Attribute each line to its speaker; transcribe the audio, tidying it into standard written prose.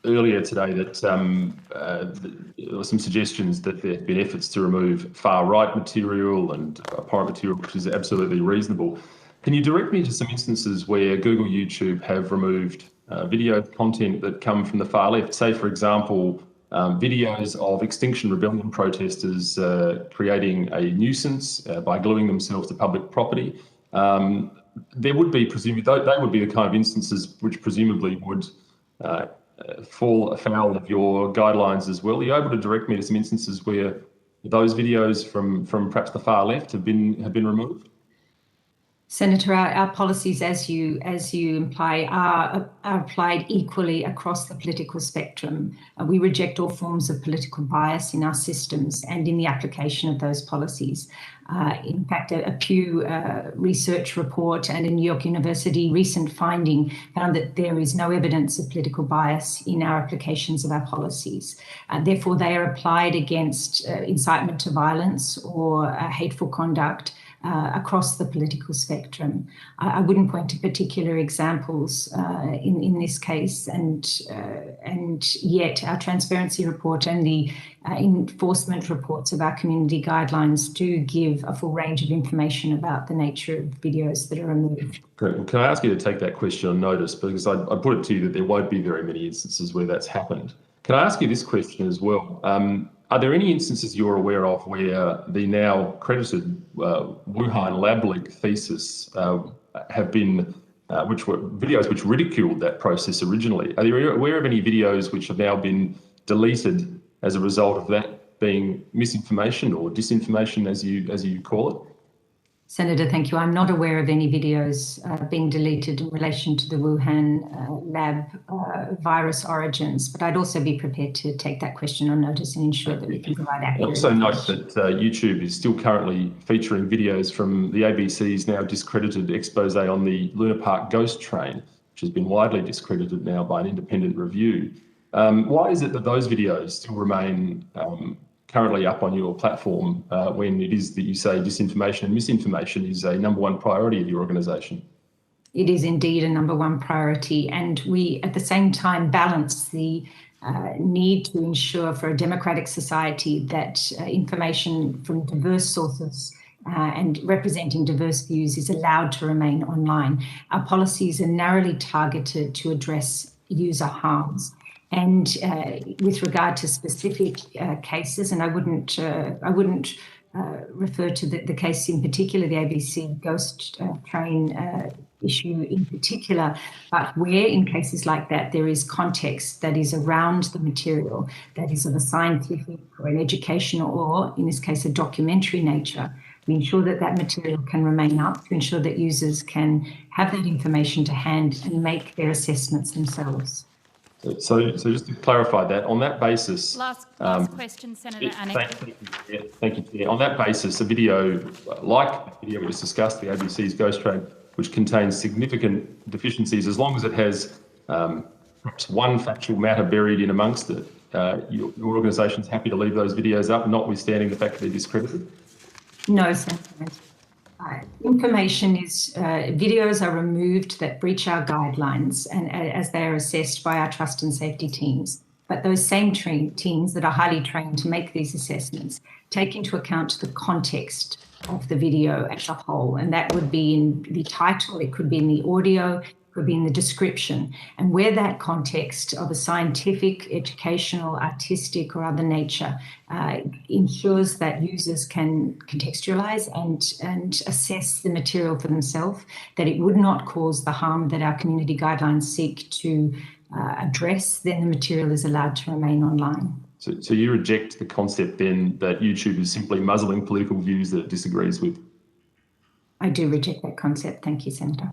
Speaker 1: earlier today that there were some suggestions that there have been efforts to remove far-right material and abhorrent material, which is absolutely reasonable. Can you direct me to some instances where Google, YouTube have removed video content that come from the far left? Say, for example, videos of Extinction Rebellion protesters creating a nuisance by gluing themselves to public property. There would be, presumably, they would be the kind of instances which presumably would fall afoul of your guidelines as well. Are you able to direct me to some instances where those videos from perhaps the far left have been removed?
Speaker 2: Senator, our policies, as you imply, are applied equally across the political spectrum. We reject all forms of political bias in our systems and in the application of those policies. In fact, a Pew research report and a New York University recent finding found that there is no evidence of political bias in our applications of our policies. Therefore, they are applied against incitement to violence or hateful conduct across the political spectrum. I wouldn't point to particular examples in this case, and yet our transparency report and the enforcement reports of our community guidelines do give a full range of information about the nature of videos that are removed.
Speaker 1: Great. Well, can I ask you to take that question on notice, because I put it to you that there won't be very many instances where that's happened. Can I ask you this question as well? Are there any instances you're aware of where the now credited Wuhan lab leak thesis have been, which were videos which ridiculed that process originally? Are you aware of any videos which have now been deleted as a result of that being misinformation or disinformation, as you call it?
Speaker 2: Senator, thank you. I'm not aware of any videos being deleted in relation to the Wuhan lab virus origins, but I'd also be prepared to take that question on notice and ensure that we can provide accurate
Speaker 1: Also note that YouTube is still currently featuring videos from the ABC's now discredited expose on the Luna Park ghost train, which has been widely discredited now by an independent review. Why is it that those videos still remain currently up on your platform when it is that you say disinformation and misinformation is a #1 priority of your organisation?
Speaker 2: It is indeed a #1 priority, and we at the same time balance the need to ensure for a democratic society that information from diverse sources and representing diverse views is allowed to remain online. Our policies are narrowly targeted to address user harms. And with regard to specific cases, and I wouldn't refer to the case in particular, the ABC ghost train issue in particular, but where in cases like that there is context that is around the material that is of a scientific or an educational or, in this case, a documentary nature, we ensure that that material can remain up to ensure that users can have that information to hand and make their assessments themselves.
Speaker 1: So just to clarify that, on that basis...
Speaker 3: Last question, Senator Annick.
Speaker 1: Thank you, Chair. On that basis, a video like the video we just discussed, the ABC's Ghost Train, which contains significant deficiencies, as long as it has perhaps one factual matter buried in amongst it, your organisation's happy to leave those videos up, notwithstanding the fact that they're discredited?
Speaker 2: No, Senator. Information is, videos are removed that breach our guidelines and as they are assessed by our trust and safety teams. But those same teams that are highly trained to make these assessments take into account the context of the video as a whole. And that would be in the title, it could be in the audio, it could be in the description. And where that context of a scientific, educational, artistic or other nature ensures that users can contextualize and assess the material for themselves, that it would not cause the harm that our community guidelines seek to address, then the material is allowed to remain online.
Speaker 1: So you reject the concept then that YouTube is simply muzzling political views that it disagrees with?
Speaker 2: I do reject that concept. Thank you, Senator.